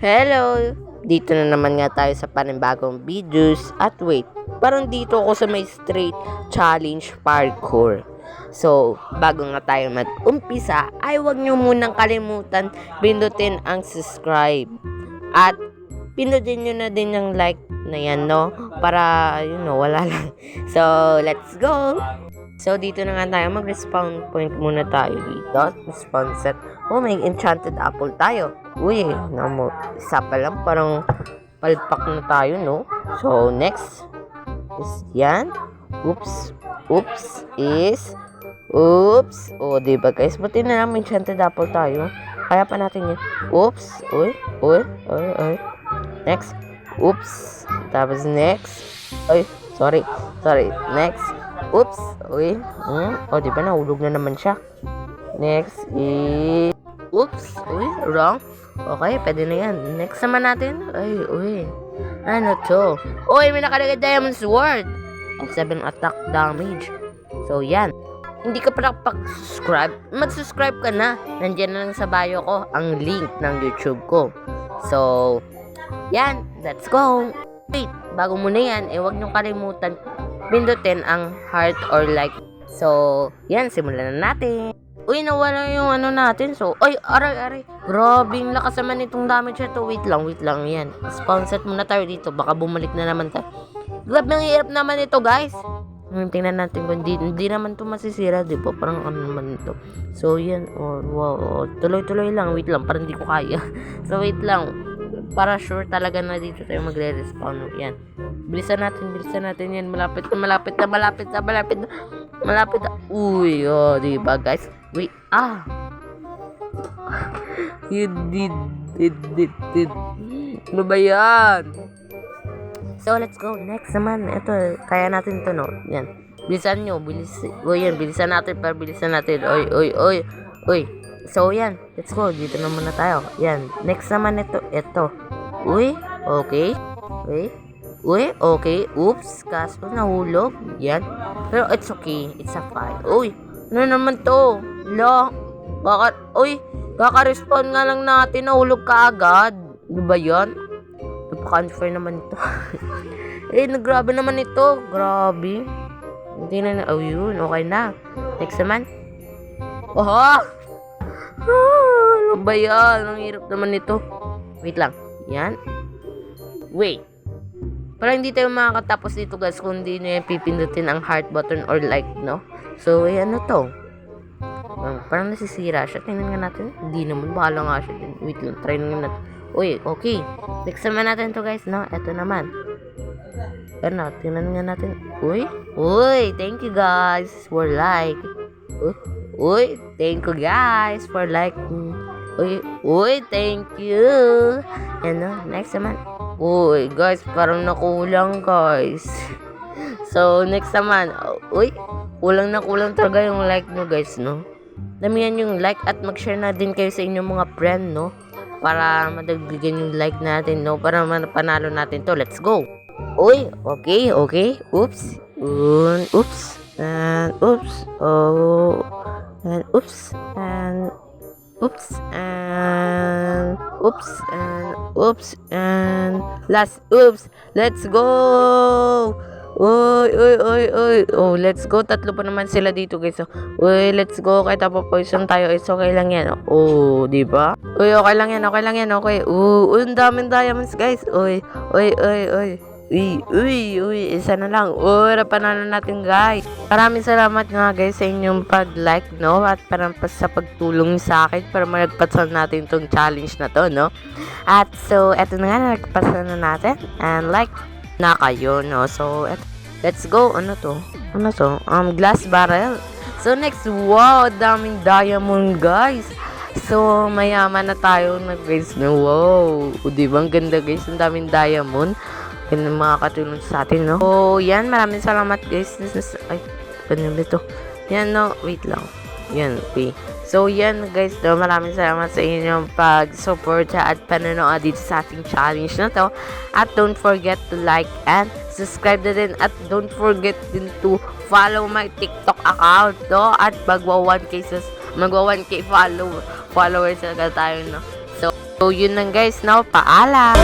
Hello! Dito na naman nga tayo sa panibagong videos. At wait, parang dito ako sa may straight challenge parkour. So, bago nga tayo mag-umpisa, ay huwag nyo munang kalimutan pindutin ang subscribe. At pindutin nyo na din yung like na yan, no? Para, wala lang. So, let's go! So, dito na nga tayo. Mag-respawn point muna tayo dito. Respawn set. Oh, may enchanted apple tayo. Uy, isa pa lang. Parang palpak na tayo, no? So, next is yan. Oops. Oh, diba guys? Buti na lang may enchanted apple tayo. Kaya pa natin yun. Oops. Uy. Next. Oops. Tapos next. Ay, sorry. Next. Oops. Uy. Oh, diba nahulog na naman siya. Next is... Oops. Uy, wrong. Okay, pwede na yan. Next naman natin. Ay, uy. Ano to? Uy, may nakalagay diamond sword. 7 attack damage. So, yan. Hindi ka pa nakapag-subscribe, mag-subscribe ka na. Nandiyan na lang sa bio ko ang link ng YouTube ko. So, yan. Let's go. Wait, bago muna yan, huwag niyong kalimutan pindutin ang heart or like. So, yan, simulan na natin. Uy, nawala yung natin. So, ay, aray. Grabing lakas naman itong damage ito. Wait lang, yan. Spawn set muna tayo dito. Baka bumalik na naman tayo. Grabe, ang hirap naman ito, guys. Tingnan natin kung hindi naman ito masisira, di ba? Parang naman ito. So, yan. Oh, wow. Tuloy-tuloy lang. Wait lang, parang hindi ko kaya. So, wait lang. Para sure talaga na dito tayo magre-respawn. Yan. Bilisan natin yan. Malapit na. Uy, oh, di ba, guys? Wait, You did. Ano ba yan? So, let's go. Next naman. Ito, kaya natin ito, no? Yan. Bilisan natin. Uy. So, yan. Let's go. Dito na muna tayo. Yan. Next naman ito. Uy. Okay. Oops. Kaso, nahulog. Yan. Pero, it's okay. It's a fight. Uy. Ano naman to? Kaka-respawn nga lang natin. Nahulog ka agad. Ano ba yan? Napaka-unfair naman ito. Grabe naman ito. Grabe. Hindi na. Oh, yun. Okay na. Next naman. Ano ba yan? Ang hirap naman ito. Wait lang. Yan. Wait. Parang hindi tayo makakatapos dito, guys, kung hindi nyo yung pipindutin ang heart button or like, no? So, ano to? Parang nasisira siya. Tingnan nga natin. Hindi naman. Bahala nga siya. Wait lang. Try nga natin. Uy, okay. Next naman natin to, guys, no? Ito naman. Ano? Tingnan nga natin. Uy. Thank you, guys, for like. Uy. Thank you, guys, for like. Uy. Thank you. Ano? Next naman. Uy, guys, parang nakulang, guys. So, next naman. Uy. Kulang talaga yung like nyo, guys, no? Damihan yung like at mag-share na din kayo sa inyong mga friend, no? Para madagdagan yung like natin, no? Para panalo natin to. Let's go! Uy! Okay. Oops! And oops! Oh! And oops! And oops! And oops! And oops! And last oops! Let's go! Uy. Oh, let's go. Tatlo pa naman sila dito, guys. Uy, let's go. Kahit poison tayo, it's okay lang yan. Oh, di ba? Uy, okay lang yan. Okay. Ang daming diamonds, guys. Uy. Isa na lang. Panalo natin, guys. Maraming salamat nga, guys, sa inyong pag-like, no? At parang sa pagtulong sa akin para malagpasan natin tong challenge na to, no? At so, eto na nga, nalagpasan na natin. And like na kayo, no? So, let's go. Ano to? Glass barrel. So, next, wow, daming diamond, guys. So, mayaman na tayo na, guys, no? Wow. Diba? Ang ganda, guys. Ang daming diamond. Yan ang makakatulong sa atin, no? So, yan. Maraming salamat, guys. Ay, paano ito? Yan, no? Wait lang. Yan, okay. So, yan, guys, no? Maraming salamat sa inyong pag-support at panonood dito sa ating challenge na to. At don't forget to like and subscribe na din. At don't forget din to follow my TikTok account, no? At magwa 1K followers na tayo, no? So, So, yun lang guys, now, paalam!